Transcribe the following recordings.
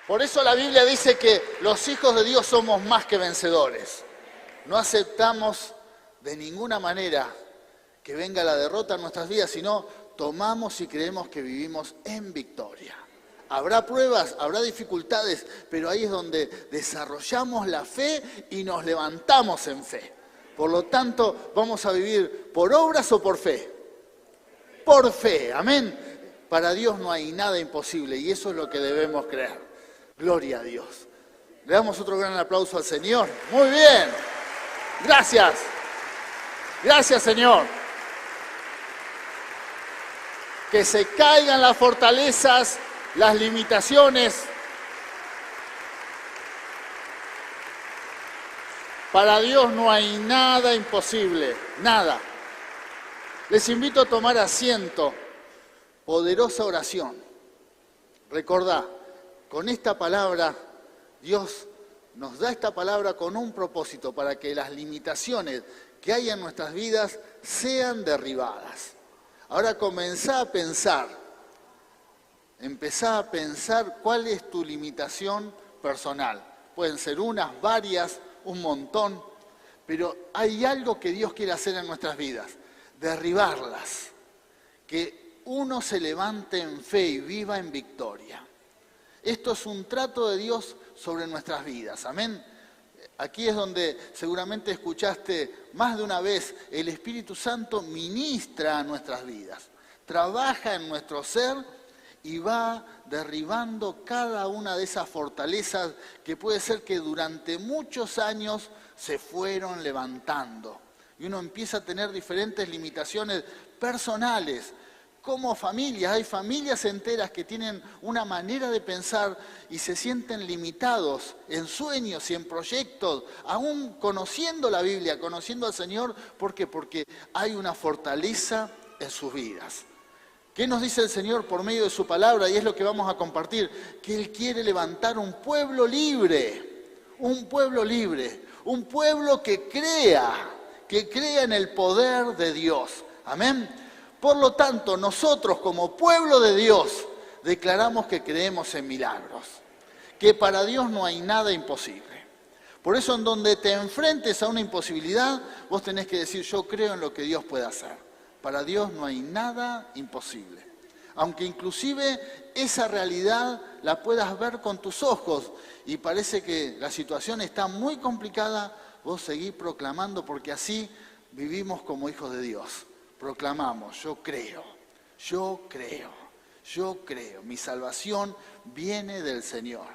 Por eso la Biblia dice que los hijos de Dios somos más que vencedores. No aceptamos de ninguna manera que venga la derrota en nuestras vidas, sino tomamos y creemos que vivimos en victoria. Habrá pruebas, habrá dificultades, pero ahí es donde desarrollamos la fe y nos levantamos en fe. Por lo tanto, vamos a vivir por obras o por fe. Por fe, amén. Para Dios no hay nada imposible y eso es lo que debemos creer. Gloria a Dios. Le damos otro gran aplauso al Señor. Muy bien. Gracias. Gracias, Señor. Que se caigan las fortalezas, las limitaciones. Para Dios no hay nada imposible, nada. Les invito a tomar asiento. Poderosa oración. Recordá, con esta palabra, Dios nos da esta palabra con un propósito, para que las limitaciones que hay en nuestras vidas sean derribadas. Ahora empezá a pensar cuál es tu limitación personal. Pueden ser unas, varias, un montón, pero hay algo que Dios quiere hacer en nuestras vidas, derribarlas, que uno se levante en fe y viva en victoria. Esto es un trato de Dios sobre nuestras vidas, amén. Aquí es donde seguramente escuchaste más de una vez, el Espíritu Santo ministra a nuestras vidas, trabaja en nuestro ser y va derribando cada una de esas fortalezas que puede ser que durante muchos años se fueron levantando. Y uno empieza a tener diferentes limitaciones personales. Como familias, hay familias enteras que tienen una manera de pensar y se sienten limitados en sueños y en proyectos, aún conociendo la Biblia, conociendo al Señor. ¿Por qué? Porque hay una fortaleza en sus vidas. ¿Qué nos dice el Señor por medio de su palabra? Y es lo que vamos a compartir, que Él quiere levantar un pueblo libre, un pueblo libre, un pueblo que crea en el poder de Dios. Amén. Por lo tanto, nosotros como pueblo de Dios declaramos que creemos en milagros, que para Dios no hay nada imposible. Por eso en donde te enfrentes a una imposibilidad, vos tenés que decir, yo creo en lo que Dios puede hacer. Para Dios no hay nada imposible. Aunque inclusive esa realidad la puedas ver con tus ojos y parece que la situación está muy complicada, vos seguís proclamando porque así vivimos como hijos de Dios. Proclamamos, yo creo, mi salvación viene del Señor.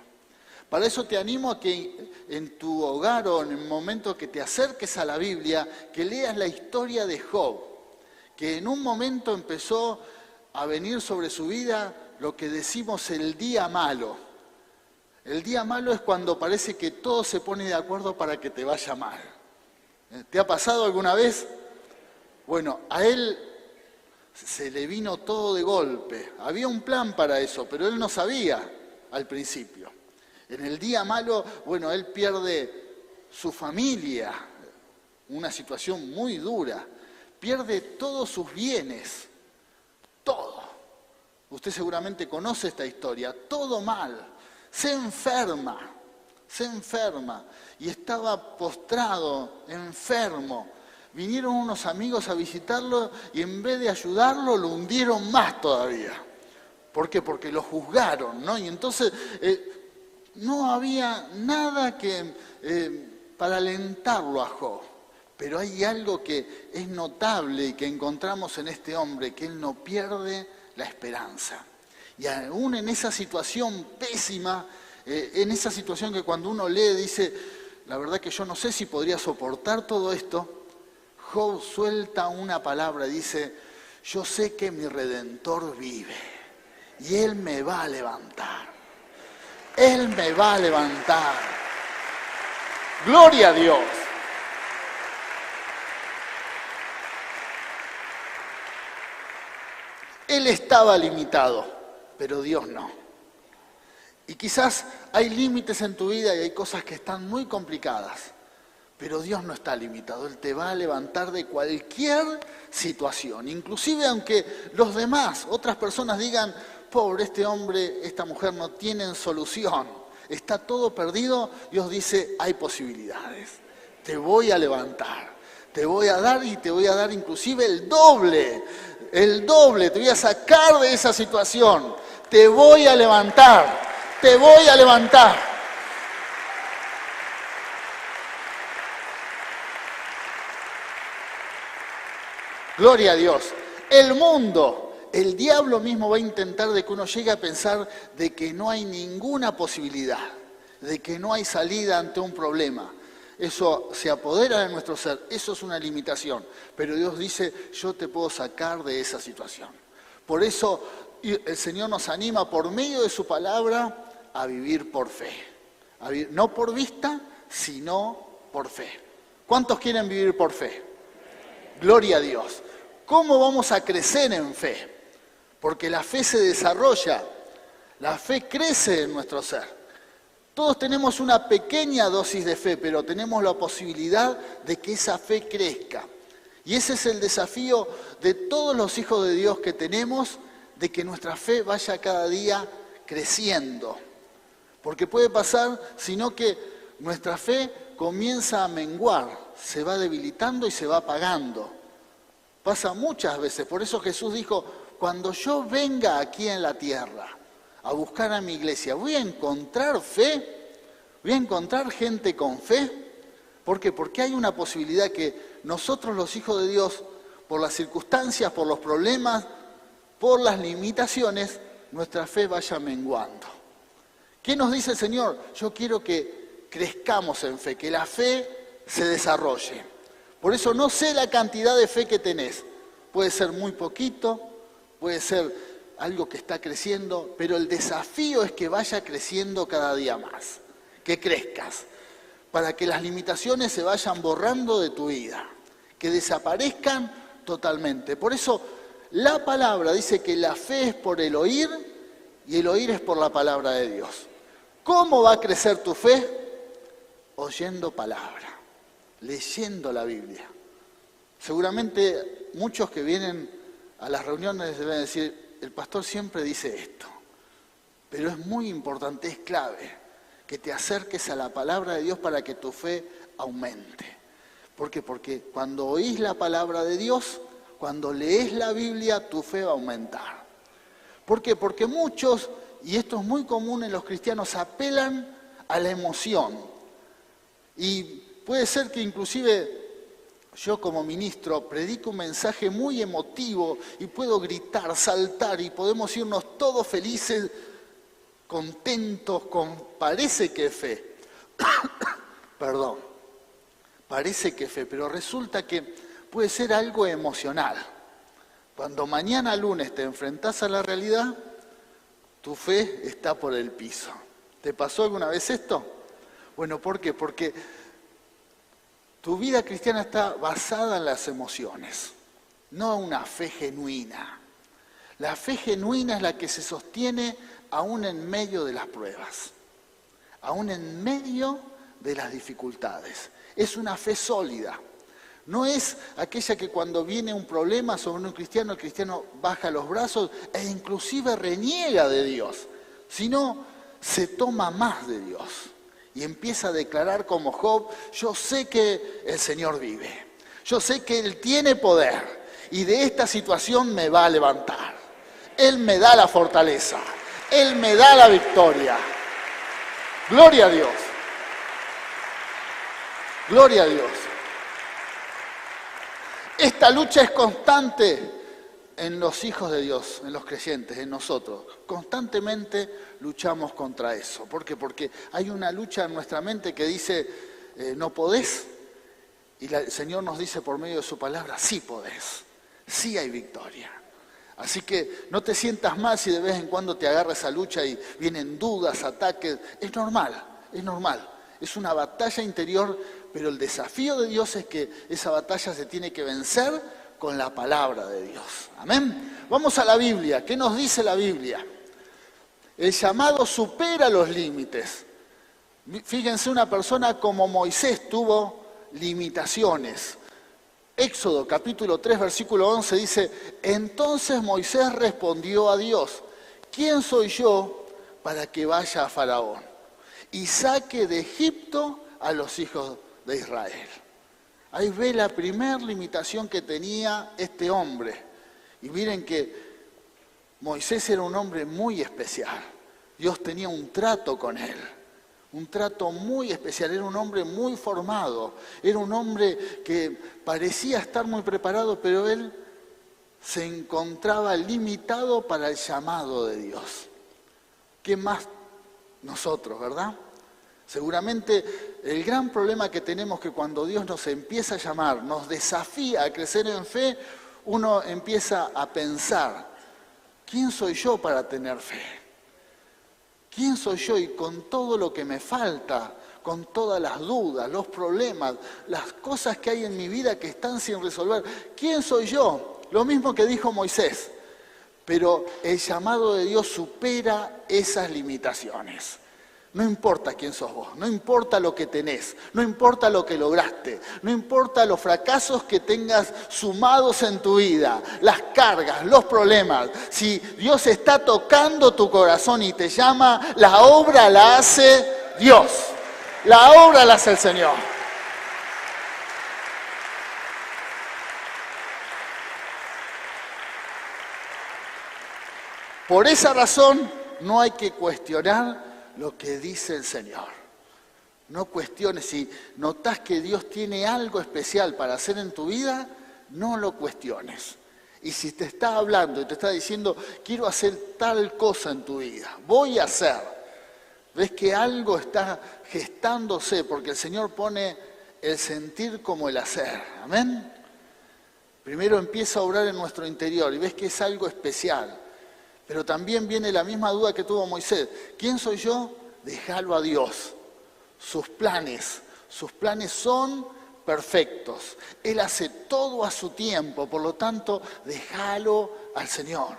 Para eso te animo a que en tu hogar o en el momento que te acerques a la Biblia, que leas la historia de Job, que en un momento empezó a venir sobre su vida lo que decimos el día malo. El día malo es cuando parece que todo se pone de acuerdo para que te vaya mal. ¿Te ha pasado alguna vez? Bueno, a él se le vino todo de golpe. Había un plan para eso, pero él no sabía al principio. En el día malo, bueno, él pierde su familia, una situación muy dura. Pierde todos sus bienes, todo. Usted seguramente conoce esta historia, todo mal. Se enferma y estaba postrado, enfermo. Vinieron unos amigos a visitarlo y en vez de ayudarlo, lo hundieron más todavía. ¿Por qué? Porque lo juzgaron, ¿no? Y entonces no había nada para alentarlo a Job. Pero hay algo que es notable y que encontramos en este hombre, que él no pierde la esperanza. Y aún en esa situación pésima, en esa situación que cuando uno lee dice, la verdad que yo no sé si podría soportar todo esto, Job suelta una palabra, dice, yo sé que mi Redentor vive y Él me va a levantar. Él me va a levantar. Gloria a Dios. Él estaba limitado, pero Dios no. Y quizás hay límites en tu vida y hay cosas que están muy complicadas. Pero Dios no está limitado, Él te va a levantar de cualquier situación. Inclusive aunque los demás, otras personas digan, pobre, este hombre, esta mujer no tienen solución, está todo perdido. Dios dice, hay posibilidades, te voy a levantar, te voy a dar y te voy a dar inclusive el doble, te voy a sacar de esa situación, te voy a levantar, te voy a levantar. Gloria a Dios. El mundo, el diablo mismo va a intentar de que uno llegue a pensar de que no hay ninguna posibilidad, de que no hay salida ante un problema. Eso se apodera de nuestro ser, eso es una limitación. Pero Dios dice, yo te puedo sacar de esa situación. Por eso el Señor nos anima por medio de su palabra a vivir por fe. A vivir, no por vista, sino por fe. ¿Cuántos quieren vivir por fe? Gloria a Dios. ¿Cómo vamos a crecer en fe? Porque la fe se desarrolla, la fe crece en nuestro ser. Todos tenemos una pequeña dosis de fe, pero tenemos la posibilidad de que esa fe crezca. Y ese es el desafío de todos los hijos de Dios que tenemos, de que nuestra fe vaya cada día creciendo. Porque puede pasar, sino que nuestra fe comienza a menguar, se va debilitando y se va apagando. Pasa muchas veces, por eso Jesús dijo, cuando yo venga aquí en la tierra a buscar a mi iglesia, ¿voy a encontrar fe? ¿Voy a encontrar gente con fe? ¿Por qué? Porque hay una posibilidad que nosotros los hijos de Dios, por las circunstancias, por los problemas, por las limitaciones, nuestra fe vaya menguando. ¿Qué nos dice el Señor? Yo quiero que crezcamos en fe, que la fe se desarrolle. Por eso no sé la cantidad de fe que tenés. Puede ser muy poquito, puede ser algo que está creciendo, pero el desafío es que vaya creciendo cada día más, que crezcas, para que las limitaciones se vayan borrando de tu vida, que desaparezcan totalmente. Por eso la palabra dice que la fe es por el oír y el oír es por la palabra de Dios. ¿Cómo va a crecer tu fe? Oyendo palabra, leyendo la Biblia. Seguramente muchos que vienen a las reuniones deben decir, el pastor siempre dice esto, pero es muy importante, es clave, que te acerques a la palabra de Dios para que tu fe aumente. ¿Por qué? Porque cuando oís la palabra de Dios, cuando lees la Biblia, tu fe va a aumentar. ¿Por qué? Porque muchos, y esto es muy común en los cristianos, apelan a la emoción. Y puede ser que inclusive yo como ministro predico un mensaje muy emotivo y puedo gritar, saltar y podemos irnos todos felices, contentos, parece que fe. Perdón, parece que fe, pero resulta que puede ser algo emocional. Cuando mañana lunes te enfrentás a la realidad, tu fe está por el piso. ¿Te pasó alguna vez esto? Bueno, ¿por qué? Porque tu vida cristiana está basada en las emociones, no una fe genuina. La fe genuina es la que se sostiene aún en medio de las pruebas, aún en medio de las dificultades. Es una fe sólida. No es aquella que cuando viene un problema sobre un cristiano, el cristiano baja los brazos e inclusive reniega de Dios, sino se toma más de Dios. Y empieza a declarar como Job, yo sé que el Señor vive, yo sé que Él tiene poder y de esta situación me va a levantar. Él me da la fortaleza, Él me da la victoria. Gloria a Dios. Gloria a Dios. Esta lucha es constante en los hijos de Dios, en los creyentes, en nosotros. Constantemente luchamos contra eso. ¿Por qué? Porque hay una lucha en nuestra mente que dice, no podés. Y el Señor nos dice por medio de su palabra, sí podés, sí hay victoria. Así que no te sientas mal si de vez en cuando te agarra esa lucha y vienen dudas, ataques. Es normal, es normal. Es una batalla interior, pero el desafío de Dios es que esa batalla se tiene que vencer con la palabra de Dios. Amén. Vamos a la Biblia. ¿Qué nos dice la Biblia? El llamado supera los límites. Fíjense, una persona como Moisés tuvo limitaciones. Éxodo capítulo 3 versículo 11 dice, entonces Moisés respondió a Dios, ¿quién soy yo para que vaya a Faraón y saque de Egipto a los hijos de Israel? Ahí ve la primera limitación que tenía este hombre. Y miren que Moisés era un hombre muy especial. Dios tenía un trato con él, un trato muy especial. Era un hombre muy formado, era un hombre que parecía estar muy preparado, pero él se encontraba limitado para el llamado de Dios. ¿Qué más nosotros, verdad? Seguramente el gran problema que tenemos es que cuando Dios nos empieza a llamar, nos desafía a crecer en fe, uno empieza a pensar, ¿quién soy yo para tener fe? ¿Quién soy yo? Y con todo lo que me falta, con todas las dudas, los problemas, las cosas que hay en mi vida que están sin resolver, ¿quién soy yo? Lo mismo que dijo Moisés. Pero el llamado de Dios supera esas limitaciones. No importa quién sos vos, no importa lo que tenés, no importa lo que lograste, no importa los fracasos que tengas sumados en tu vida, las cargas, los problemas. Si Dios está tocando tu corazón y te llama, la obra la hace Dios. La obra la hace el Señor. Por esa razón no hay que cuestionar lo que dice el Señor. No cuestiones. Si notás que Dios tiene algo especial para hacer en tu vida, no lo cuestiones. Y si te está hablando y te está diciendo, quiero hacer tal cosa en tu vida, voy a hacer, ves que algo está gestándose, porque el Señor pone el sentir como el hacer. Amén. Primero empieza a obrar en nuestro interior y ves que es algo especial. Pero también viene la misma duda que tuvo Moisés. ¿Quién soy yo? Déjalo a Dios. Sus planes son perfectos. Él hace todo a su tiempo, por lo tanto, déjalo al Señor.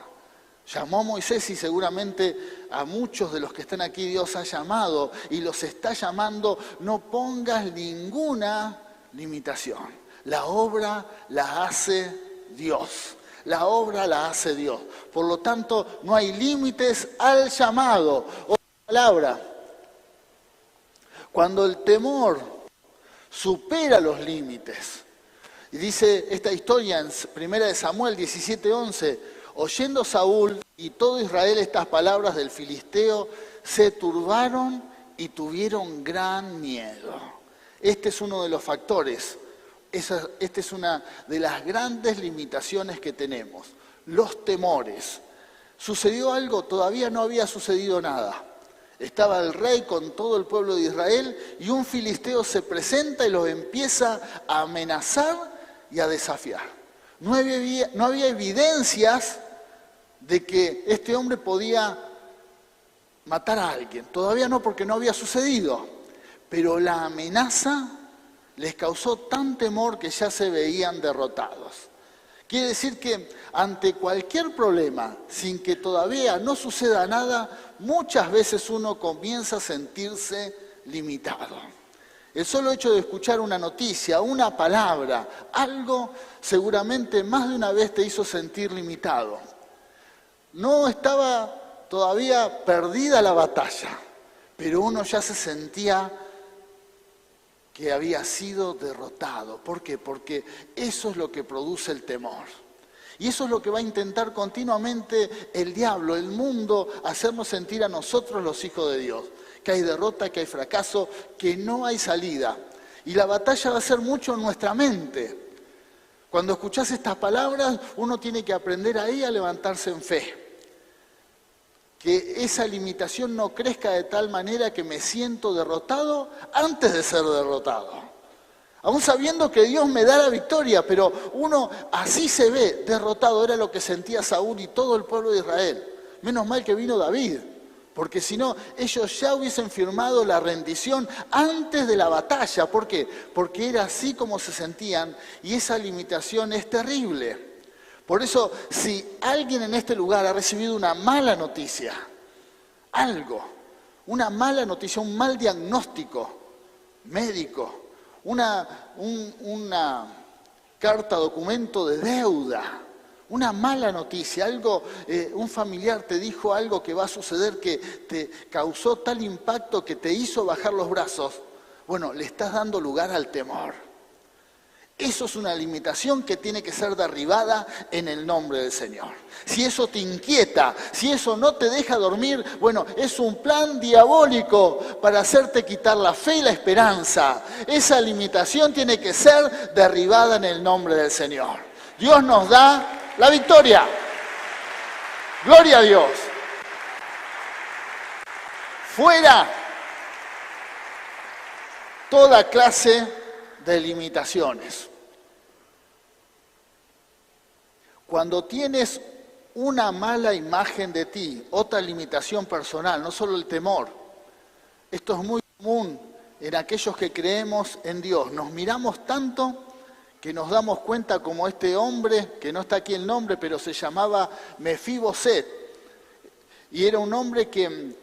Llamó a Moisés y seguramente a muchos de los que están aquí Dios ha llamado y los está llamando. No pongas ninguna limitación. La obra la hace Dios. La obra la hace Dios. Por lo tanto, no hay límites al llamado. Otra palabra, cuando el temor supera los límites, y dice esta historia en 1 Samuel 17:11, oyendo Saúl y todo Israel estas palabras del filisteo, se turbaron y tuvieron gran miedo. Este es uno de los factores. Esta es una de las grandes limitaciones que tenemos, los temores. Sucedió algo, todavía no había sucedido nada. Estaba el rey con todo el pueblo de Israel y un filisteo se presenta y los empieza a amenazar y a desafiar. No había evidencias de que este hombre podía matar a alguien. Todavía no, porque no había sucedido. Pero la amenaza les causó tan temor que ya se veían derrotados. Quiere decir que ante cualquier problema, sin que todavía no suceda nada, muchas veces uno comienza a sentirse limitado. El solo hecho de escuchar una noticia, una palabra, algo seguramente más de una vez te hizo sentir limitado. No estaba todavía perdida la batalla, pero uno ya se sentía que había sido derrotado. ¿Por qué? Porque eso es lo que produce el temor. Y eso es lo que va a intentar continuamente el diablo, el mundo, hacernos sentir a nosotros los hijos de Dios. Que hay derrota, que hay fracaso, que no hay salida. Y la batalla va a ser mucho en nuestra mente. Cuando escuchás estas palabras, uno tiene que aprender ahí a levantarse en fe. Que esa limitación no crezca de tal manera que me siento derrotado antes de ser derrotado. Aún sabiendo que Dios me da la victoria, pero uno así se ve derrotado. Era lo que sentía Saúl y todo el pueblo de Israel. Menos mal que vino David, porque si no, ellos ya hubiesen firmado la rendición antes de la batalla. ¿Por qué? Porque era así como se sentían y esa limitación es terrible. Por eso, si alguien en este lugar ha recibido una mala noticia, una mala noticia, un mal diagnóstico médico, una carta, documento de deuda, una mala noticia, algo, un familiar te dijo algo que va a suceder que te causó tal impacto que te hizo bajar los brazos, bueno, le estás dando lugar al temor. Eso es una limitación que tiene que ser derribada en el nombre del Señor. Si eso te inquieta, si eso no te deja dormir, bueno, es un plan diabólico para hacerte quitar la fe y la esperanza. Esa limitación tiene que ser derribada en el nombre del Señor. Dios nos da la victoria. Gloria a Dios. Fuera toda clase de limitaciones. Cuando tienes una mala imagen de ti, otra limitación personal, no solo el temor, esto es muy común en aquellos que creemos en Dios. Nos miramos tanto que nos damos cuenta como este hombre, que no está aquí el nombre, pero se llamaba Mefiboset, y era un hombre que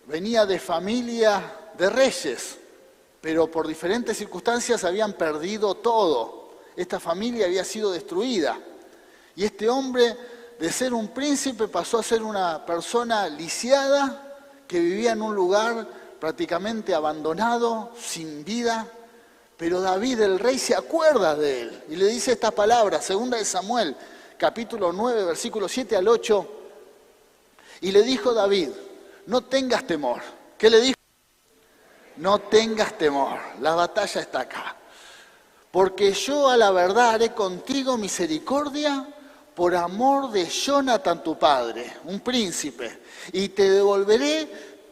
venía de familia de reyes, pero por diferentes circunstancias habían perdido todo. Esta familia había sido destruida. Y este hombre, de ser un príncipe, pasó a ser una persona lisiada que vivía en un lugar prácticamente abandonado, sin vida. Pero David, el rey, se acuerda de él y le dice estas palabras, 2 de Samuel, capítulo 9, versículos 7 al 8. Y le dijo David, no tengas temor. ¿Qué le dijo? No tengas temor, la batalla está acá. Porque yo a la verdad haré contigo misericordia por amor de Jonatán tu padre, un príncipe, y te devolveré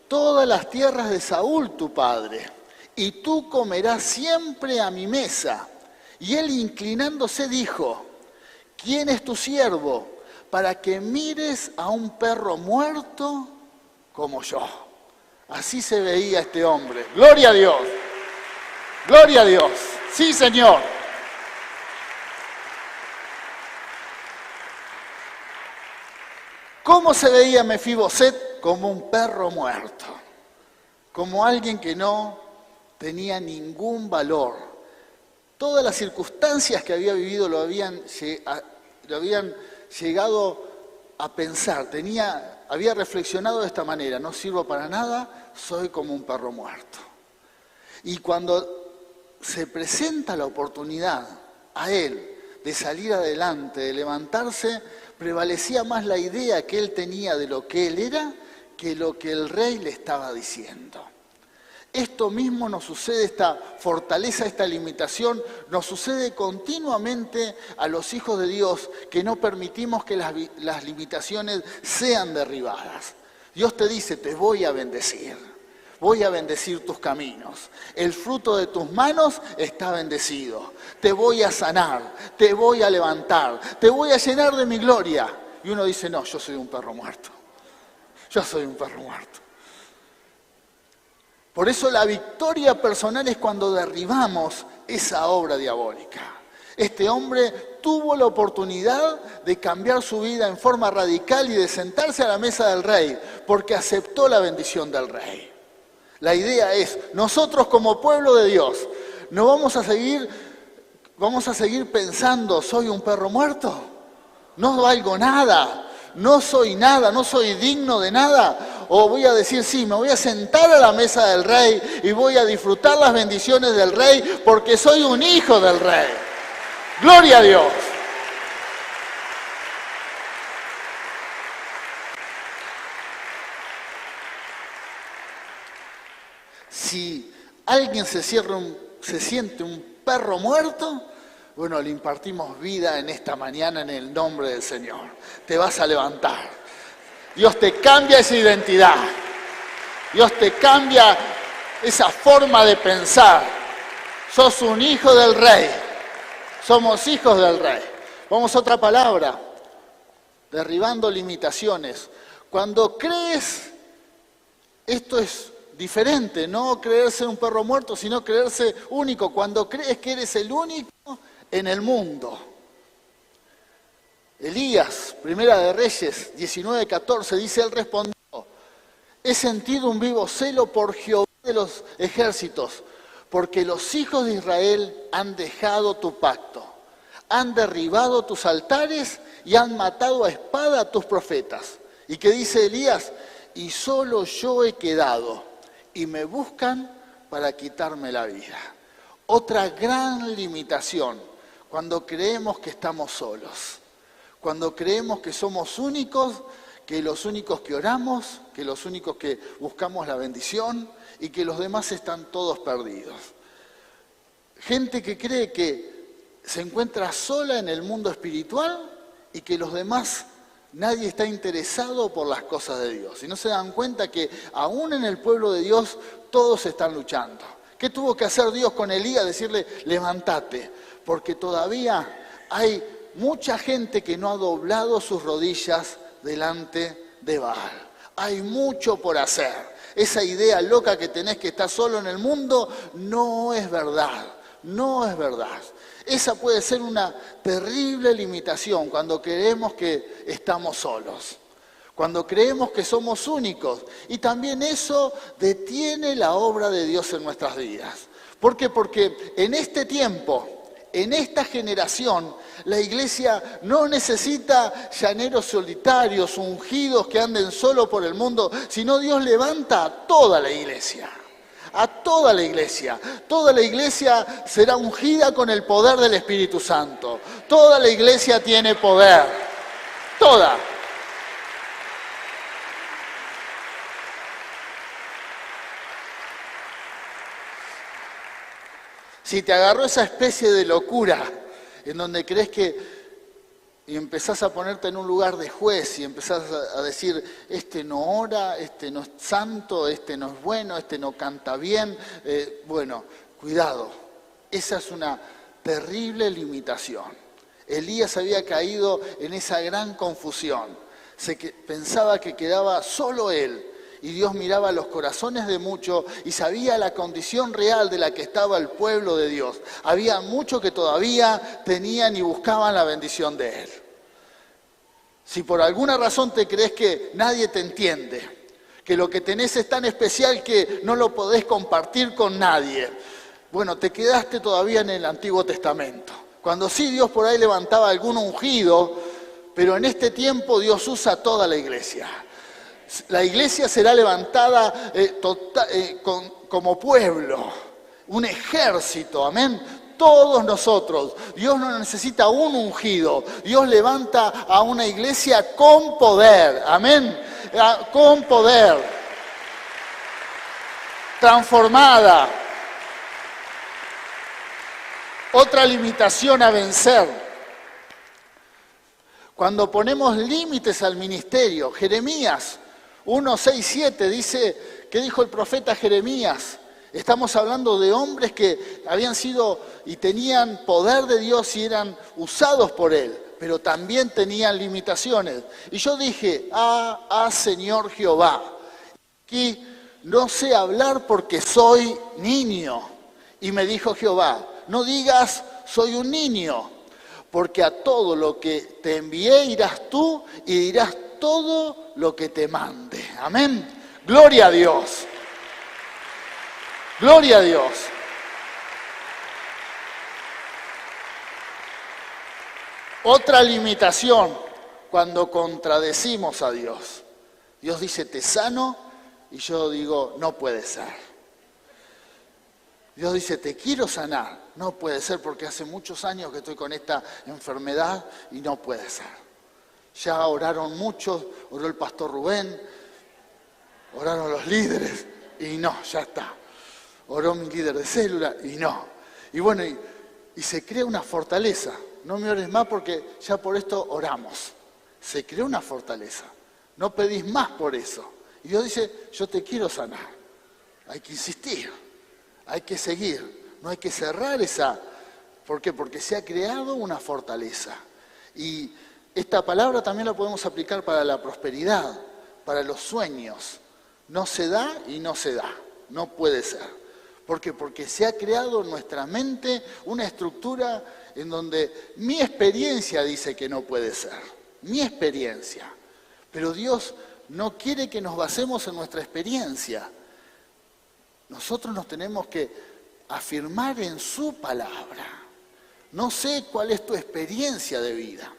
todas las tierras de Saúl tu padre, y tú comerás siempre a mi mesa. Y él, inclinándose, dijo, ¿quién es tu siervo para que mires a un perro muerto como yo? Así se veía este hombre. ¡Gloria a Dios! ¡Gloria a Dios! ¡Sí, Señor! ¿Cómo se veía Mefiboset? Como un perro muerto, como alguien que no tenía ningún valor. Todas las circunstancias que había vivido lo habían llegado a pensar, había reflexionado de esta manera, no sirvo para nada, soy como un perro muerto. Y cuando se presenta la oportunidad a él de salir adelante, de levantarse, prevalecía más la idea que él tenía de lo que él era que lo que el rey le estaba diciendo. Esto mismo nos sucede, esta fortaleza, esta limitación, nos sucede continuamente a los hijos de Dios que no permitimos que las limitaciones sean derribadas. Dios te dice, te voy a bendecir tus caminos, el fruto de tus manos está bendecido, te voy a sanar, te voy a levantar, te voy a llenar de mi gloria. Y uno dice, no, yo soy un perro muerto, yo soy un perro muerto. Por eso la victoria personal es cuando derribamos esa obra diabólica. Este hombre tuvo la oportunidad de cambiar su vida en forma radical y de sentarse a la mesa del rey, porque aceptó la bendición del rey. La idea es, nosotros como pueblo de Dios, ¿no vamos a seguir pensando, soy un perro muerto? No valgo nada, no soy nada, no soy digno de nada. O voy a decir, sí, me voy a sentar a la mesa del rey y voy a disfrutar las bendiciones del rey porque soy un hijo del rey. ¡Gloria a Dios! Si alguien se siente un perro muerto, bueno, le impartimos vida en esta mañana en el nombre del Señor. Te vas a levantar. Dios te cambia esa identidad. Dios te cambia esa forma de pensar. Sos un hijo del Rey. Somos hijos del Rey. Vamos a otra palabra. Derribando limitaciones. Cuando crees, esto es diferente, no creerse un perro muerto, sino creerse único. Cuando crees que eres el único en el mundo. Elías, Primera de Reyes 19:14, dice, él respondió, he sentido un vivo celo por Jehová de los ejércitos, porque los hijos de Israel han dejado tu pacto, han derribado tus altares y han matado a espada a tus profetas. ¿Y qué dice Elías? Y solo yo he quedado, y me buscan para quitarme la vida. Otra gran limitación, cuando creemos que estamos solos, cuando creemos que somos únicos, que los únicos que oramos, que los únicos que buscamos la bendición y que los demás están todos perdidos. Gente que cree que se encuentra sola en el mundo espiritual y que los demás, nadie está interesado por las cosas de Dios. Y no se dan cuenta que aún en el pueblo de Dios todos están luchando. ¿Qué tuvo que hacer Dios con Elías? Decirle, levántate, porque todavía hay mucha gente que no ha doblado sus rodillas delante de Baal. Hay mucho por hacer. Esa idea loca que tenés que estar solo en el mundo no es verdad, no es verdad. Esa puede ser una terrible limitación cuando creemos que estamos solos, cuando creemos que somos únicos. Y también eso detiene la obra de Dios en nuestras vidas. ¿Por qué? Porque en este tiempo, en esta generación, la iglesia no necesita llaneros solitarios, ungidos que anden solo por el mundo, sino Dios levanta a toda la iglesia. A toda la iglesia. Toda la iglesia será ungida con el poder del Espíritu Santo. Toda la iglesia tiene poder. Toda. Si te agarró esa especie de locura en donde crees que y empezás a ponerte en un lugar de juez y empezás a decir, este no ora, este no es santo, este no es bueno, este no canta bien. Bueno, cuidado, esa es una terrible limitación. Elías había caído en esa gran confusión. Pensaba que quedaba solo él. Y Dios miraba los corazones de muchos y sabía la condición real de la que estaba el pueblo de Dios. Había muchos que todavía tenían y buscaban la bendición de Él. Si por alguna razón te crees que nadie te entiende, que lo que tenés es tan especial que no lo podés compartir con nadie, bueno, te quedaste todavía en el Antiguo Testamento. Cuando sí Dios por ahí levantaba algún ungido, pero en este tiempo Dios usa toda la iglesia. La iglesia será levantada como pueblo, un ejército, amén. Todos nosotros, Dios no necesita un ungido, Dios levanta a una iglesia con poder, amén, con poder, transformada. Otra limitación a vencer. Cuando ponemos límites al ministerio, Jeremías 1, 6, 7 dice, ¿qué dijo el profeta Jeremías? Estamos hablando de hombres que habían sido y tenían poder de Dios y eran usados por Él, pero también tenían limitaciones. Y yo dije, Señor Jehová, aquí no sé hablar porque soy niño. Y me dijo Jehová, no digas, soy un niño, porque a todo lo que te envié irás tú y dirás todo lo que te mande. Amén. Gloria a Dios. Gloria a Dios. Otra limitación cuando contradecimos a Dios. Dios dice, te sano, y yo digo, no puede ser. Dios dice, te quiero sanar. No puede ser porque hace muchos años que estoy con esta enfermedad y no puede ser. Ya oraron muchos, oró el pastor Rubén, oraron los líderes y no, ya está. Oró mi líder de célula y no. Y bueno, y se crea una fortaleza. No me ores más porque ya por esto oramos. Se crea una fortaleza. No pedís más por eso. Y Dios dice, yo te quiero sanar. Hay que insistir, hay que seguir, no hay que cerrar esa. ¿Por qué? Porque se ha creado una fortaleza. Y esta palabra también la podemos aplicar para la prosperidad, para los sueños. No se da y no se da, no puede ser. ¿Por qué? Porque se ha creado en nuestra mente una estructura en donde mi experiencia dice que no puede ser, mi experiencia. Pero Dios no quiere que nos basemos en nuestra experiencia. Nosotros nos tenemos que afirmar en su palabra. No sé cuál es tu experiencia de vida.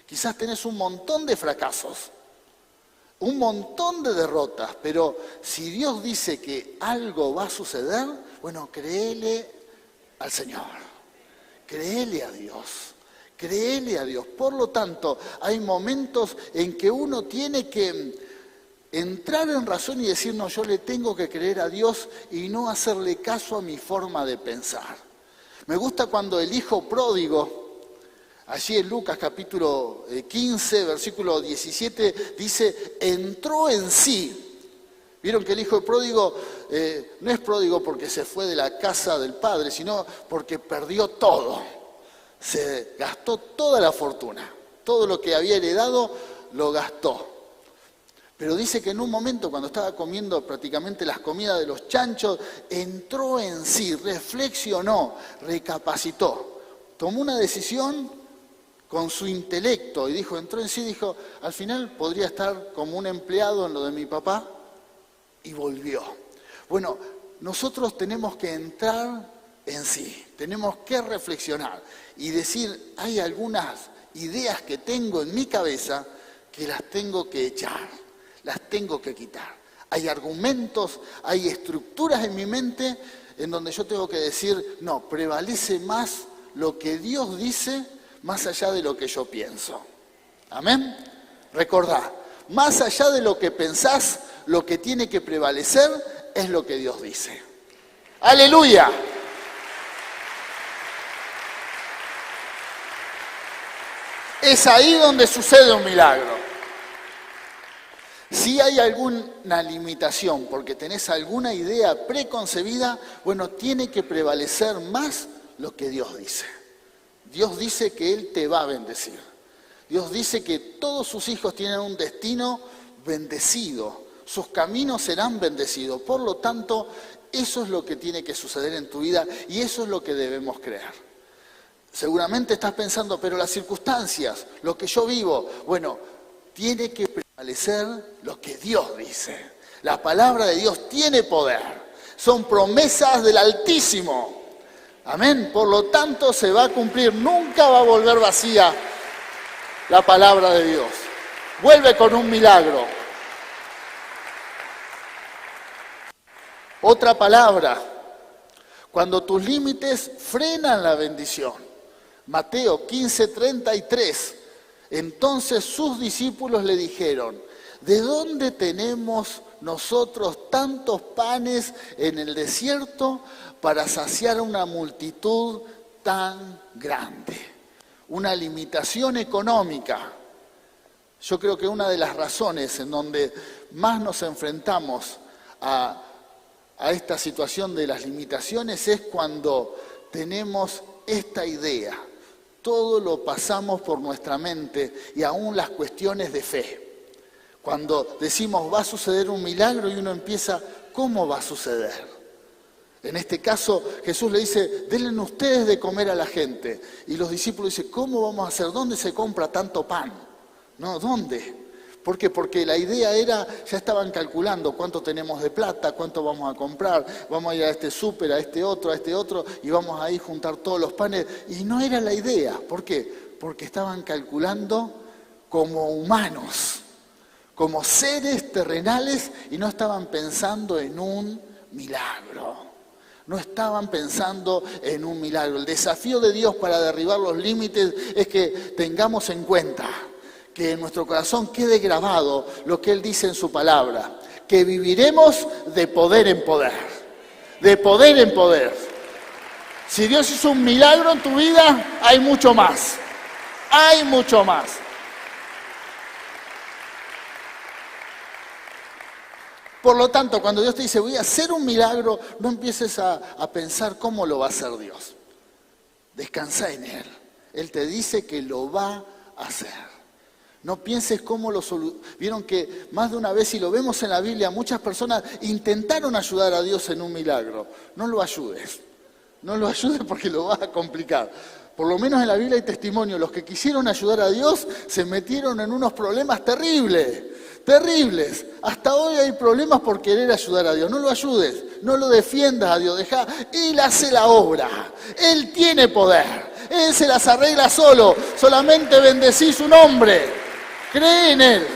Quizás tenés un montón de fracasos, un montón de derrotas, pero si Dios dice que algo va a suceder, bueno, créele al Señor, créele a Dios. Créele a Dios. Por lo tanto, hay momentos en que uno tiene que entrar en razón y decir, no, yo le tengo que creer a Dios y no hacerle caso a mi forma de pensar. Me gusta cuando el hijo pródigo, allí en Lucas capítulo 15, versículo 17, dice, entró en sí. Vieron que el hijo pródigo no es pródigo porque se fue de la casa del padre, sino porque perdió todo. Se gastó toda la fortuna, todo lo que había heredado lo gastó. Pero dice que en un momento, cuando estaba comiendo prácticamente las comidas de los chanchos, entró en sí, reflexionó, recapacitó, tomó una decisión con su intelecto y dijo, entró en sí, dijo, al final podría estar como un empleado en lo de mi papá, y volvió. Bueno, nosotros tenemos que entrar en sí, tenemos que reflexionar y decir, hay algunas ideas que tengo en mi cabeza que las tengo que echar, las tengo que quitar. Hay argumentos, hay estructuras en mi mente en donde yo tengo que decir, no, prevalece más lo que Dios dice más allá de lo que yo pienso. ¿Amén? Recordá, más allá de lo que pensás, lo que tiene que prevalecer es lo que Dios dice. ¡Aleluya! Es ahí donde sucede un milagro. Si hay alguna limitación, porque tenés alguna idea preconcebida, bueno, tiene que prevalecer más lo que Dios dice. Dios dice que Él te va a bendecir. Dios dice que todos sus hijos tienen un destino bendecido. Sus caminos serán bendecidos. Por lo tanto, eso es lo que tiene que suceder en tu vida y eso es lo que debemos creer. Seguramente estás pensando, pero las circunstancias, lo que yo vivo, bueno, tiene que prevalecer lo que Dios dice. La palabra de Dios tiene poder. Son promesas del Altísimo. Amén. Por lo tanto, se va a cumplir. Nunca va a volver vacía la palabra de Dios. Vuelve con un milagro. Otra palabra. Cuando tus límites frenan la bendición. Mateo 15:33. Entonces sus discípulos le dijeron, ¿de dónde tenemos nosotros tantos panes en el desierto para saciar a una multitud tan grande? Una limitación económica. Yo creo que una de las razones en donde más nos enfrentamos a esta situación de las limitaciones es cuando tenemos esta idea. Todo lo pasamos por nuestra mente y aún las cuestiones de fe. Cuando decimos va a suceder un milagro y uno empieza, ¿cómo va a suceder? En este caso Jesús le dice, denle ustedes de comer a la gente. Y los discípulos dicen, ¿cómo vamos a hacer? ¿Dónde se compra tanto pan? No, ¿dónde? ¿Por qué? Porque la idea era, ya estaban calculando cuánto tenemos de plata, cuánto vamos a comprar, vamos a ir a este súper, a este otro, y vamos a ir a juntar todos los panes. Y no era la idea. ¿Por qué? Porque estaban calculando como humanos, como seres terrenales, y no estaban pensando en un milagro. No estaban pensando en un milagro. El desafío de Dios para derribar los límites es que tengamos en cuenta que en nuestro corazón quede grabado lo que Él dice en su palabra, que viviremos de poder en poder, de poder en poder. Si Dios hizo un milagro en tu vida, hay mucho más, hay mucho más. Por lo tanto, cuando Dios te dice, voy a hacer un milagro, no empieces a pensar cómo lo va a hacer Dios. Descansa en Él. Él te dice que lo va a hacer. No pienses cómo lo solucionar. Vieron que más de una vez, y lo vemos en la Biblia, muchas personas intentaron ayudar a Dios en un milagro. No lo ayudes. No lo ayudes porque lo vas a complicar. Por lo menos en la Biblia hay testimonio. Los que quisieron ayudar a Dios se metieron en unos problemas terribles. Terribles. Hasta hoy hay problemas por querer ayudar a Dios. No lo ayudes. No lo defiendas a Dios. Deja. Él hace la obra. Él tiene poder. Él se las arregla solo. Solamente bendecí su nombre. Cree en Él.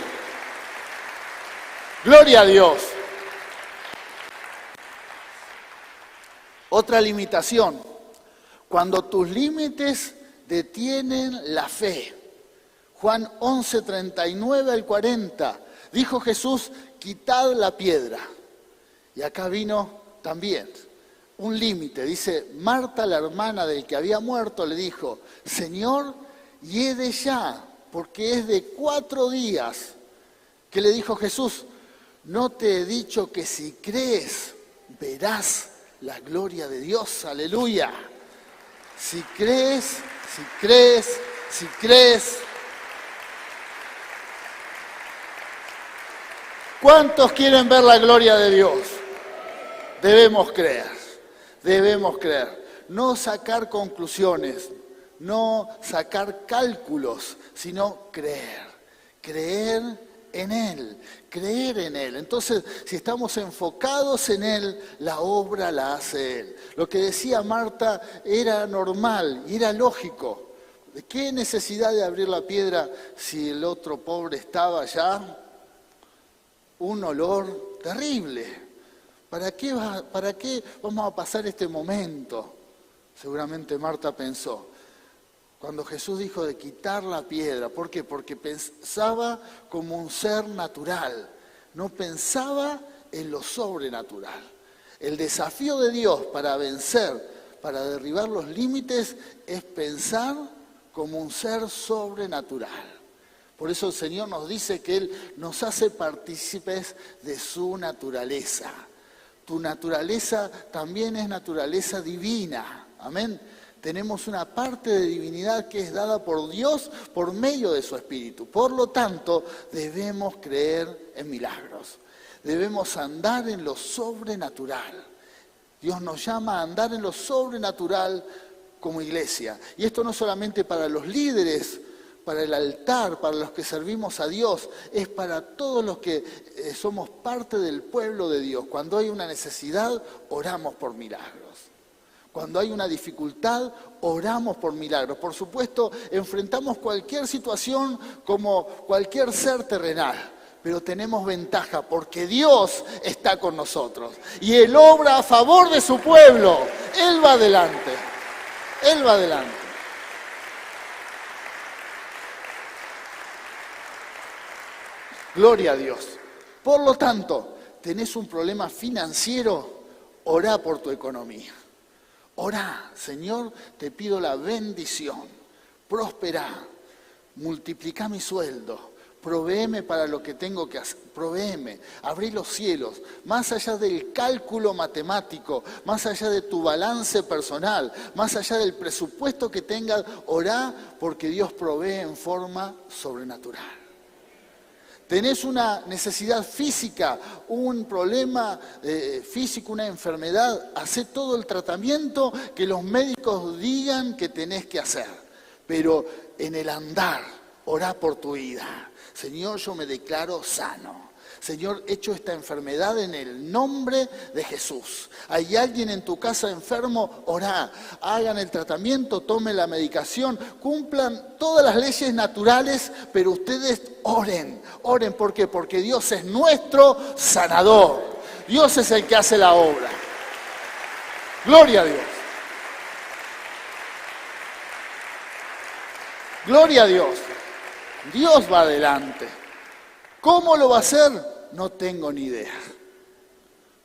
Gloria a Dios. Otra limitación. Cuando tus límites detienen la fe. Juan 11, 39 al 40. Dijo Jesús, quitad la piedra. Y acá vino también un límite. Dice, Marta, la hermana del que había muerto, le dijo, Señor, hiede ya, porque es de 4 días. ¿Qué le dijo Jesús? ¿No te he dicho que si crees, verás la gloria de Dios? Aleluya. Si crees, si crees, si crees. ¿Cuántos quieren ver la gloria de Dios? Debemos creer, debemos creer. No sacar conclusiones, no sacar cálculos, sino creer. Creer en Él, creer en Él. Entonces, si estamos enfocados en Él, la obra la hace Él. Lo que decía Marta era normal y era lógico. ¿De qué necesidad de abrir la piedra si el otro pobre estaba ya? Un olor terrible. ¿Para qué vamos a pasar este momento? Seguramente Marta pensó. Cuando Jesús dijo de quitar la piedra, ¿por qué? Porque pensaba como un ser natural, no pensaba en lo sobrenatural. El desafío de Dios para vencer, para derribar los límites, es pensar como un ser sobrenatural. Por eso el Señor nos dice que Él nos hace partícipes de su naturaleza. Tu naturaleza también es naturaleza divina. Amén. Tenemos una parte de divinidad que es dada por Dios por medio de su Espíritu. Por lo tanto, debemos creer en milagros. Debemos andar en lo sobrenatural. Dios nos llama a andar en lo sobrenatural como iglesia. Y esto no solamente para los líderes, para el altar, para los que servimos a Dios, es para todos los que somos parte del pueblo de Dios. Cuando hay una necesidad, oramos por milagros. Cuando hay una dificultad, oramos por milagros. Por supuesto, enfrentamos cualquier situación como cualquier ser terrenal, pero tenemos ventaja porque Dios está con nosotros. Y Él obra a favor de su pueblo. Él va adelante. Él va adelante. Gloria a Dios. Por lo tanto, ¿tenés un problema financiero? Orá por tu economía. Orá, Señor, te pido la bendición. Prosperá, multiplica mi sueldo. Provéeme para lo que tengo que hacer. Provéeme, abrí los cielos. Más allá del cálculo matemático, más allá de tu balance personal, más allá del presupuesto que tengas, orá porque Dios provee en forma sobrenatural. Tenés una necesidad física, un problema físico, una enfermedad, hacé todo el tratamiento que los médicos digan que tenés que hacer. Pero en el andar, orá por tu vida. Señor, yo me declaro sano. Señor, echo esta enfermedad en el nombre de Jesús. ¿Hay alguien en tu casa enfermo? Orá, hagan el tratamiento, tomen la medicación, cumplan todas las leyes naturales, pero ustedes oren. Oren, ¿por qué? Porque Dios es nuestro sanador. Dios es el que hace la obra. Gloria a Dios. Gloria a Dios. Dios va adelante. ¿Cómo lo va a hacer? No tengo ni idea.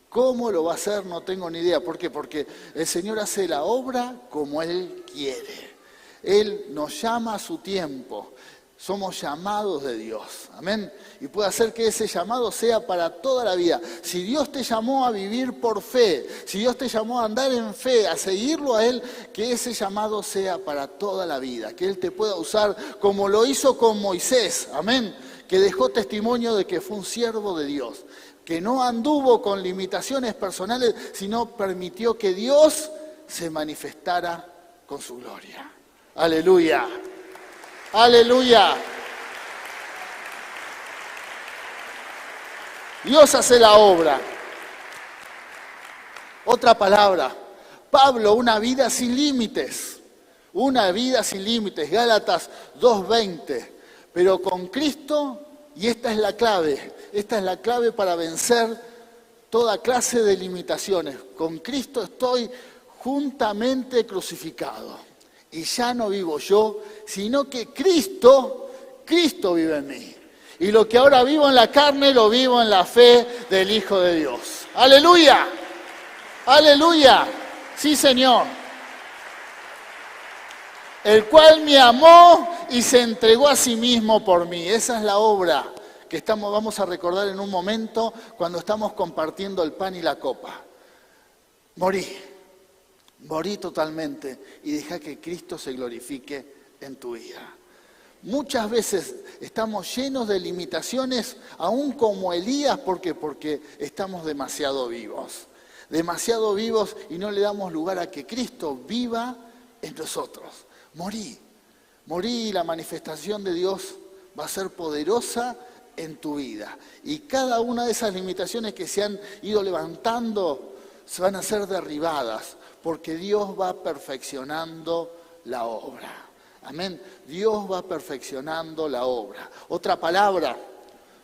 ¿Cómo lo va a hacer? No tengo ni idea. ¿Por qué? Porque el Señor hace la obra como Él quiere. Él nos llama a su tiempo. Somos llamados de Dios. Amén. Y puede hacer que ese llamado sea para toda la vida. Si Dios te llamó a vivir por fe, si Dios te llamó a andar en fe, a seguirlo a Él, que ese llamado sea para toda la vida. Que Él te pueda usar como lo hizo con Moisés. Amén. Que dejó testimonio de que fue un siervo de Dios. Que no anduvo con limitaciones personales, sino permitió que Dios se manifestara con su gloria. Aleluya. Aleluya. Dios hace la obra. Otra palabra. Pablo, una vida sin límites. una vida sin límites, Gálatas 2:20. Pero con Cristo, y esta es la clave para vencer toda clase de limitaciones. Con Cristo estoy juntamente crucificado. Y ya no vivo yo, sino que Cristo vive en mí. Y lo que ahora vivo en la carne, lo vivo en la fe del Hijo de Dios. ¡Aleluya! ¡Aleluya! Sí, Señor. El cual me amó y se entregó a sí mismo por mí. Esa es la obra que vamos a recordar en un momento cuando estamos compartiendo el pan y la copa. Morí totalmente y deja que Cristo se glorifique en tu vida. Muchas veces estamos llenos de limitaciones, aún como Elías, porque estamos demasiado vivos y no le damos lugar a que Cristo viva en nosotros. Morí y la manifestación de Dios va a ser poderosa en tu vida. Y cada una de esas limitaciones que se han ido levantando se van a ser derribadas, porque Dios va perfeccionando la obra. Amén. Dios va perfeccionando la obra. Otra palabra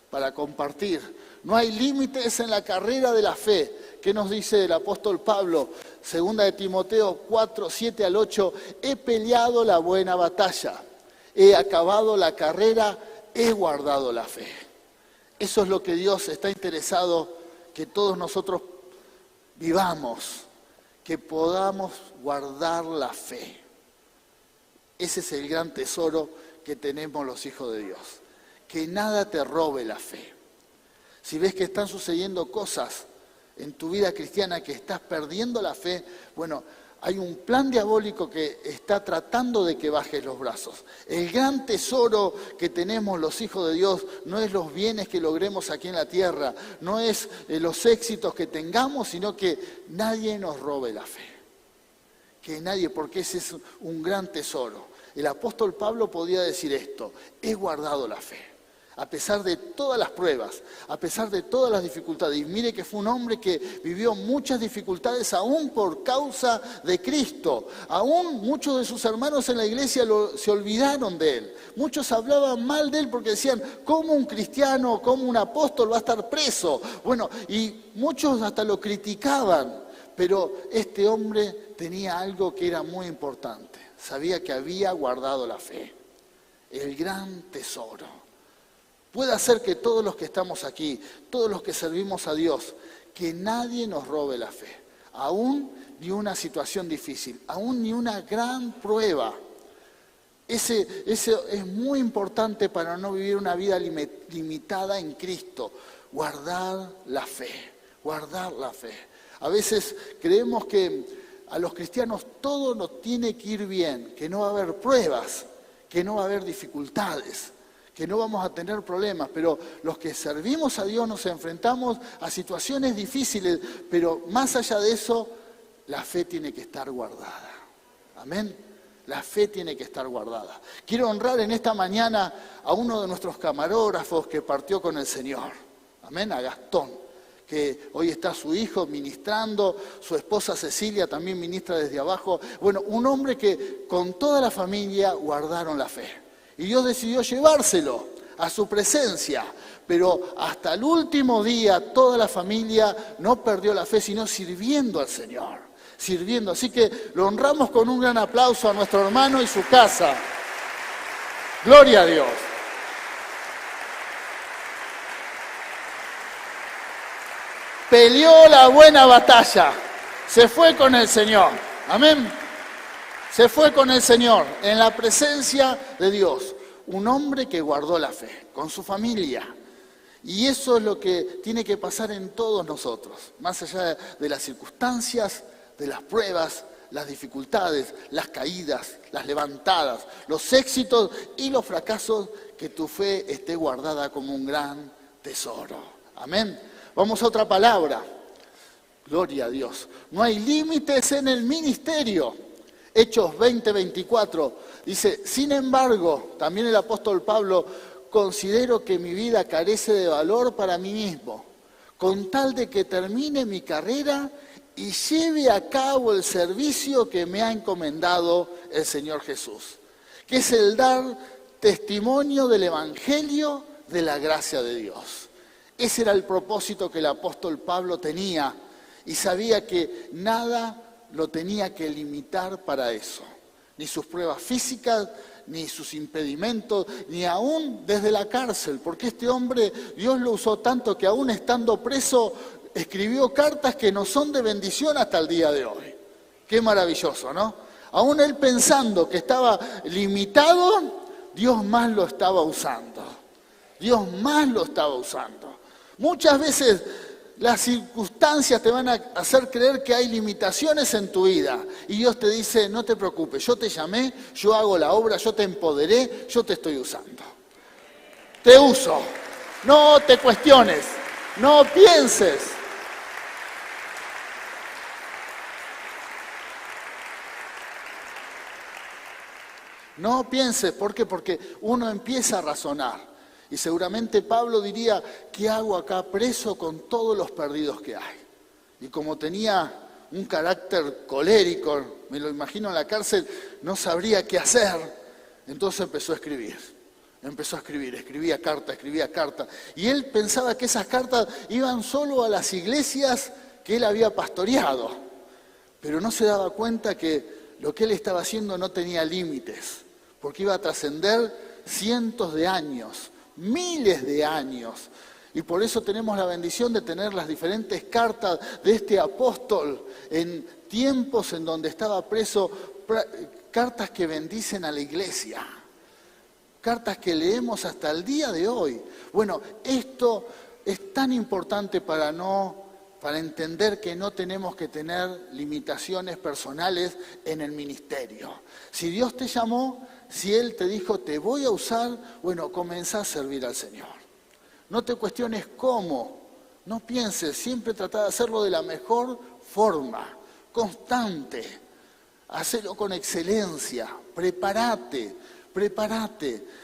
para compartir. No hay límites en la carrera de la fe. ¿Qué nos dice el apóstol Pablo? 2 de Timoteo 4, 7 al 8. He peleado la buena batalla. He acabado la carrera. He guardado la fe. Eso es lo que Dios está interesado que todos nosotros vivamos, que podamos guardar la fe. Ese es el gran tesoro que tenemos los hijos de Dios. Que nada te robe la fe. Si ves que están sucediendo cosas en tu vida cristiana, que estás perdiendo la fe, bueno, hay un plan diabólico que está tratando de que bajes los brazos. El gran tesoro que tenemos los hijos de Dios no es los bienes que logremos aquí en la tierra, no es los éxitos que tengamos, sino que nadie nos robe la fe. Que nadie, porque ese es un gran tesoro. El apóstol Pablo podía decir esto: he guardado la fe. A pesar de todas las pruebas, a pesar de todas las dificultades. Y mire que fue un hombre que vivió muchas dificultades aún por causa de Cristo. Aún muchos de sus hermanos en la iglesia se olvidaron de él. Muchos hablaban mal de él porque decían, ¿cómo un cristiano, cómo un apóstol va a estar preso? Bueno, y muchos hasta lo criticaban. Pero este hombre tenía algo que era muy importante. Sabía que había guardado la fe. El gran tesoro. Puede hacer que todos los que estamos aquí, todos los que servimos a Dios, que nadie nos robe la fe. Aún ni una situación difícil, aún ni una gran prueba. Ese es muy importante para no vivir una vida limitada en Cristo. Guardar la fe, guardar la fe. A veces creemos que a los cristianos todo nos tiene que ir bien, que no va a haber pruebas, que no va a haber dificultades, que no vamos a tener problemas, pero los que servimos a Dios nos enfrentamos a situaciones difíciles, pero más allá de eso, la fe tiene que estar guardada. Amén. La fe tiene que estar guardada. Quiero honrar en esta mañana a uno de nuestros camarógrafos que partió con el Señor. Amén, a Gastón, que hoy está su hijo ministrando, su esposa Cecilia también ministra desde abajo. Bueno, un hombre que con toda la familia guardaron la fe. Y Dios decidió llevárselo a su presencia. Pero hasta el último día toda la familia no perdió la fe, sino sirviendo al Señor. Sirviendo. Así que lo honramos con un gran aplauso a nuestro hermano y su casa. Gloria a Dios. Peleó la buena batalla. Se fue con el Señor. Amén. Se fue con el Señor, en la presencia de Dios. Un hombre que guardó la fe, con su familia. Y eso es lo que tiene que pasar en todos nosotros. Más allá de las circunstancias, de las pruebas, las dificultades, las caídas, las levantadas, los éxitos y los fracasos, que tu fe esté guardada como un gran tesoro. Amén. Vamos a otra palabra. Gloria a Dios. No hay límites en el ministerio. Hechos 20:24 dice, sin embargo, también el apóstol Pablo, considero que mi vida carece de valor para mí mismo, con tal de que termine mi carrera y lleve a cabo el servicio que me ha encomendado el Señor Jesús, que es el dar testimonio del Evangelio de la gracia de Dios. Ese era el propósito que el apóstol Pablo tenía y sabía que nada lo tenía que limitar para eso. Ni sus pruebas físicas, ni sus impedimentos, ni aún desde la cárcel, porque este hombre, Dios lo usó tanto que aún estando preso, escribió cartas que nos son de bendición hasta el día de hoy. Qué maravilloso, ¿no? Aún él pensando que estaba limitado, Dios más lo estaba usando. Dios más lo estaba usando. Muchas veces las circunstancias te van a hacer creer que hay limitaciones en tu vida. Y Dios te dice, no te preocupes, yo te llamé, yo hago la obra, yo te empoderé, yo te estoy usando. Te uso. No te cuestiones, no pienses. No pienses, ¿por qué? Porque uno empieza a razonar. Y seguramente Pablo diría, ¿qué hago acá preso con todos los perdidos que hay? Y como tenía un carácter colérico, me lo imagino en la cárcel, no sabría qué hacer. Entonces empezó a escribir. Escribía cartas. Y él pensaba que esas cartas iban solo a las iglesias que él había pastoreado. Pero no se daba cuenta que lo que él estaba haciendo no tenía límites, porque iba a trascender cientos de años, miles de años. Y por eso tenemos la bendición de tener las diferentes cartas de este apóstol en tiempos en donde estaba preso, cartas que bendicen a la iglesia, cartas que leemos hasta el día de hoy. Bueno, esto es tan importante para entender que no tenemos que tener limitaciones personales en el ministerio. Si Dios te llamó, si Él te dijo, te voy a usar, bueno, comenzá a servir al Señor. No te cuestiones cómo, no pienses, siempre trata de hacerlo de la mejor forma, constante, hacelo con excelencia, prepárate,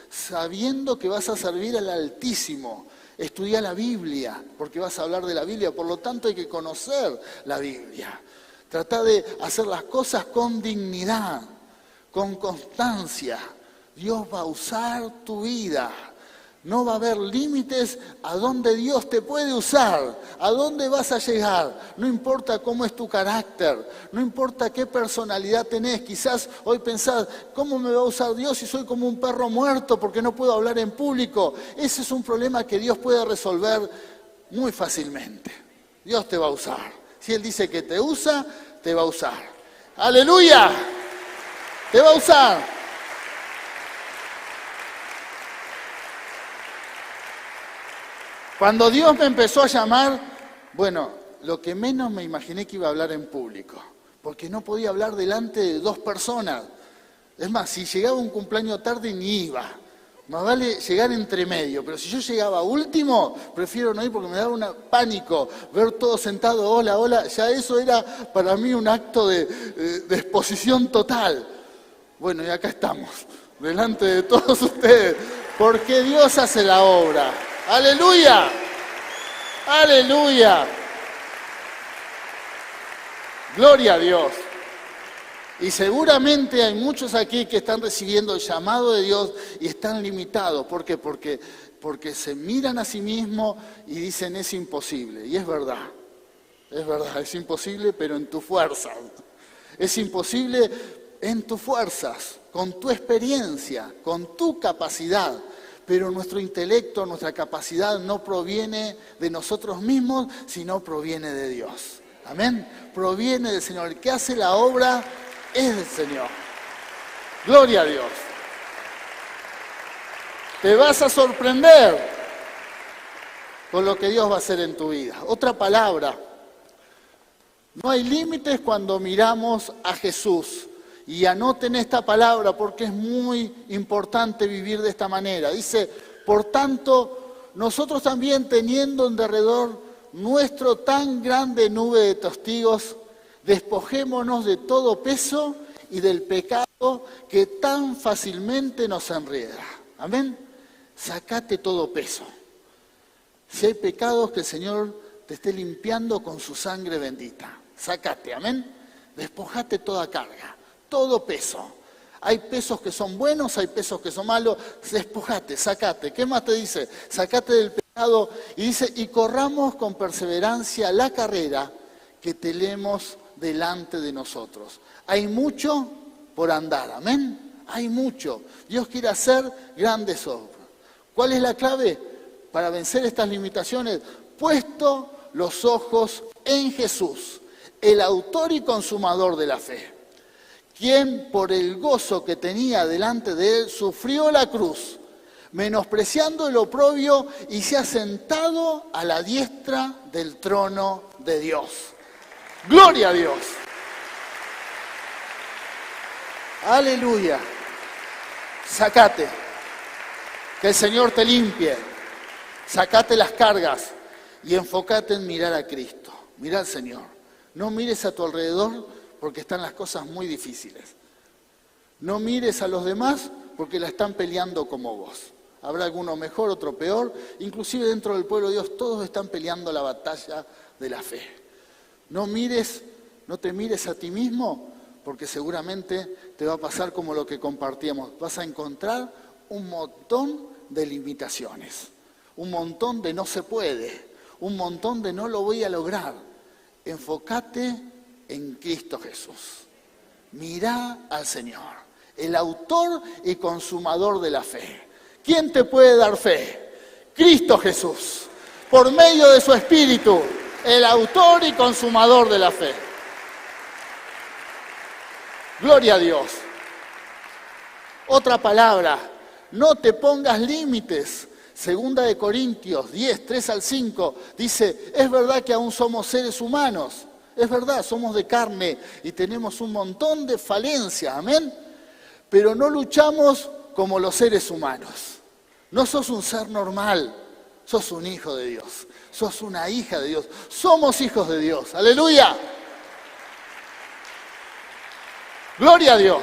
sabiendo que vas a servir al Altísimo. Estudia la Biblia, porque vas a hablar de la Biblia, por lo tanto hay que conocer la Biblia. Trata de hacer las cosas con dignidad, con constancia. Dios va a usar tu vida. No va a haber límites a dónde Dios te puede usar, a dónde vas a llegar. No importa cómo es tu carácter, no importa qué personalidad tenés. Quizás hoy pensás, ¿cómo me va a usar Dios si soy como un perro muerto porque no puedo hablar en público? Ese es un problema que Dios puede resolver muy fácilmente. Dios te va a usar. Si Él dice que te usa, te va a usar. ¡Aleluya! Te va a usar. Cuando Dios me empezó a llamar, bueno, lo que menos me imaginé que iba a hablar en público, porque no podía hablar delante de 2 personas. Es más, si llegaba un cumpleaños tarde ni iba. Más vale llegar entre medio, pero si yo llegaba último, prefiero no ir porque me daba un pánico ver todos sentados, hola, hola. Ya eso era para mí un acto de exposición total. Bueno, y acá estamos, delante de todos ustedes, porque Dios hace la obra. ¡Aleluya! ¡Aleluya! Gloria a Dios. Y seguramente hay muchos aquí que están recibiendo el llamado de Dios y están limitados. ¿Por qué? Porque se miran a sí mismos y dicen es imposible. Y es verdad, es imposible, pero en tus fuerzas. Es imposible en tus fuerzas, con tu experiencia, con tu capacidad. Pero nuestro intelecto, nuestra capacidad no proviene de nosotros mismos, sino proviene de Dios. Amén. Proviene del Señor. El que hace la obra es del Señor. Gloria a Dios. Te vas a sorprender con lo que Dios va a hacer en tu vida. Otra palabra. No hay límites cuando miramos a Jesús. Y anoten esta palabra porque es muy importante vivir de esta manera. Dice, por tanto, nosotros también teniendo en derredor nuestro tan grande nube de testigos, despojémonos de todo peso y del pecado que tan fácilmente nos enreda. Amén. Sacate todo peso. Si hay pecados, que el Señor te esté limpiando con su sangre bendita. Sacate, amén. Despojate toda carga, todo peso. Hay pesos que son buenos, hay pesos que son malos. Despojate, sacate. ¿Qué más te dice? Sacate del pecado. Y dice, y corramos con perseverancia la carrera que tenemos delante de nosotros. Hay mucho por andar, amén. Hay mucho. Dios quiere hacer grandes obras. ¿Cuál es la clave para vencer estas limitaciones? Puesto los ojos en Jesús, el autor y consumador de la fe, quien por el gozo que tenía delante de él sufrió la cruz, menospreciando el oprobio, y se ha sentado a la diestra del trono de Dios. ¡Gloria a Dios! ¡Aleluya! Sacate, que el Señor te limpie. Sacate las cargas y enfócate en mirar a Cristo. Mira al Señor. No mires a tu alrededor porque están las cosas muy difíciles. No mires a los demás porque la están peleando como vos. Habrá alguno mejor, otro peor. Inclusive dentro del pueblo de Dios todos están peleando la batalla de la fe. No te mires a ti mismo porque seguramente te va a pasar como lo que compartíamos. Vas a encontrar un montón de limitaciones. Un montón de no se puede. Un montón de no lo voy a lograr. Enfócate en Cristo Jesús. Mirá al Señor, el autor y consumador de la fe. ¿Quién te puede dar fe? Cristo Jesús, por medio de su Espíritu, el autor y consumador de la fe. Gloria a Dios. Otra palabra, no te pongas límites. Segunda de Corintios 10, 3 al 5, dice, es verdad que aún somos seres humanos, es verdad, somos de carne y tenemos un montón de falencias, amén, pero no luchamos como los seres humanos. No sos un ser normal, sos un hijo de Dios, sos una hija de Dios, somos hijos de Dios, aleluya. Gloria a Dios.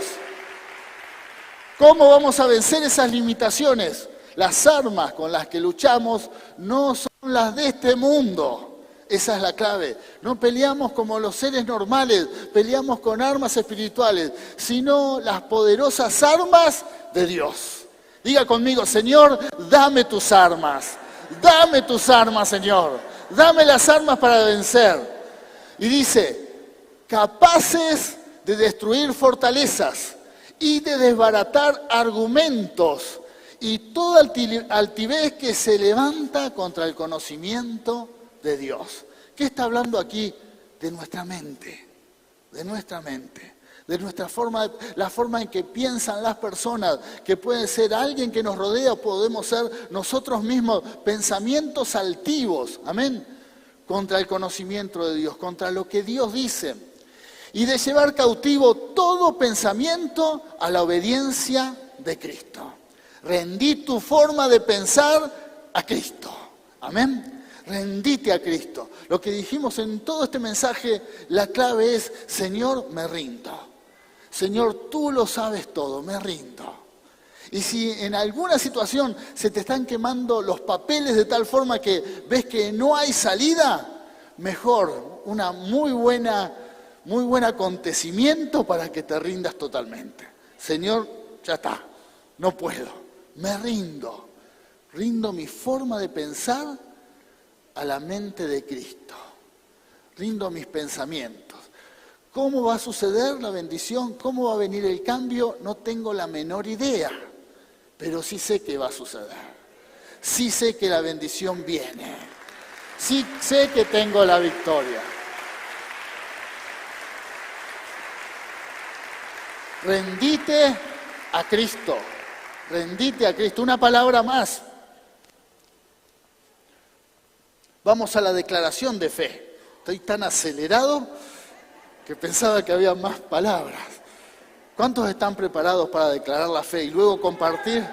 ¿Cómo vamos a vencer esas limitaciones? Las armas con las que luchamos no son las de este mundo. Esa es la clave. No peleamos como los seres normales, peleamos con armas espirituales, sino las poderosas armas de Dios. Diga conmigo, Señor, dame tus armas. Dame tus armas, Señor. Dame las armas para vencer. Y dice, capaces de destruir fortalezas y de desbaratar argumentos y toda altivez que se levanta contra el conocimiento de Dios. ¿Qué está hablando aquí? De nuestra mente, de nuestra mente, de nuestra forma, la forma en que piensan las personas, que puede ser alguien que nos rodea, podemos ser nosotros mismos, pensamientos altivos, amén, contra el conocimiento de Dios, contra lo que Dios dice, y de llevar cautivo todo pensamiento a la obediencia de Cristo. Rendí tu forma de pensar a Cristo. Amén. Rendite a Cristo. Lo que dijimos en todo este mensaje, la clave es, Señor, me rindo. Señor, tú lo sabes todo, me rindo. Y si en alguna situación se te están quemando los papeles de tal forma que ves que no hay salida, mejor una muy buen acontecimiento para que te rindas totalmente. Señor, ya está, no puedo. Me rindo mi forma de pensar a la mente de Cristo. Rindo mis pensamientos. ¿Cómo va a suceder la bendición? ¿Cómo va a venir el cambio? No tengo la menor idea, pero sí sé que va a suceder. Sí sé que la bendición viene. Sí sé que tengo la victoria. Rendite a Cristo. Rendite a Cristo. Una palabra más. Vamos a la declaración de fe. Estoy tan acelerado que pensaba que había más palabras. ¿Cuántos están preparados para declarar la fe y luego compartir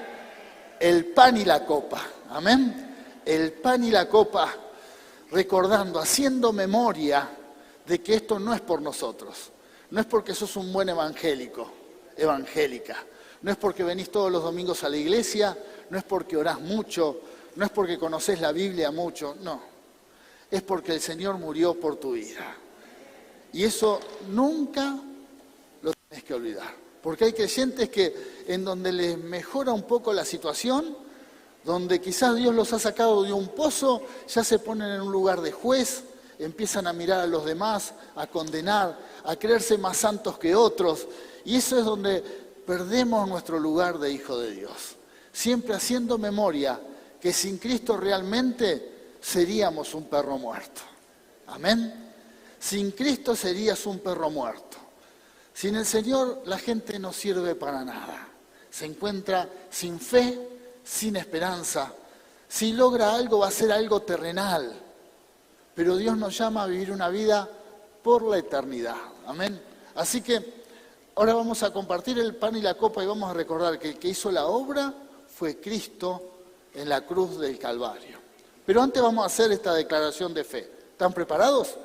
el pan y la copa? Amén. El pan y la copa, recordando, haciendo memoria de que esto no es por nosotros. No es porque sos un buen evangélica. No es porque venís todos los domingos a la iglesia, no es porque orás mucho, no es porque conocés la Biblia mucho, no. Es porque el Señor murió por tu vida. Y eso nunca lo tenés que olvidar. Porque hay creyentes que en donde les mejora un poco la situación, donde quizás Dios los ha sacado de un pozo, ya se ponen en un lugar de juez, empiezan a mirar a los demás, a condenar, a creerse más santos que otros. Y eso es donde perdemos nuestro lugar de hijo de Dios. Siempre haciendo memoria que sin Cristo realmente seríamos un perro muerto. Amén. Sin Cristo serías un perro muerto. Sin el Señor la gente no sirve para nada. Se encuentra sin fe, sin esperanza. Si logra algo va a ser algo terrenal. Pero Dios nos llama a vivir una vida por la eternidad. Amén. Así que ahora vamos a compartir el pan y la copa y vamos a recordar que el que hizo la obra fue Cristo en la cruz del Calvario. Pero antes vamos a hacer esta declaración de fe. ¿Están preparados?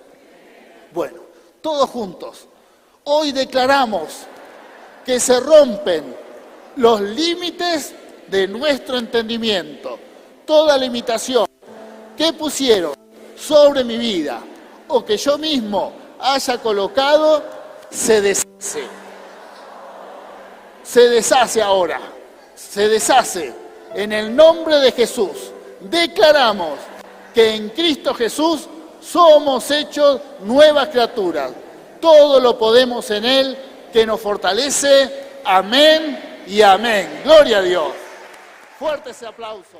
Bueno, todos juntos. Hoy declaramos que se rompen los límites de nuestro entendimiento. Toda limitación que pusieron sobre mi vida o que yo mismo haya colocado se deshace. Se deshace ahora. Se deshace. En el nombre de Jesús. Declaramos que en Cristo Jesús somos hechos nuevas criaturas. Todo lo podemos en Él que nos fortalece. Amén y amén. Gloria a Dios. Fuerte ese aplauso.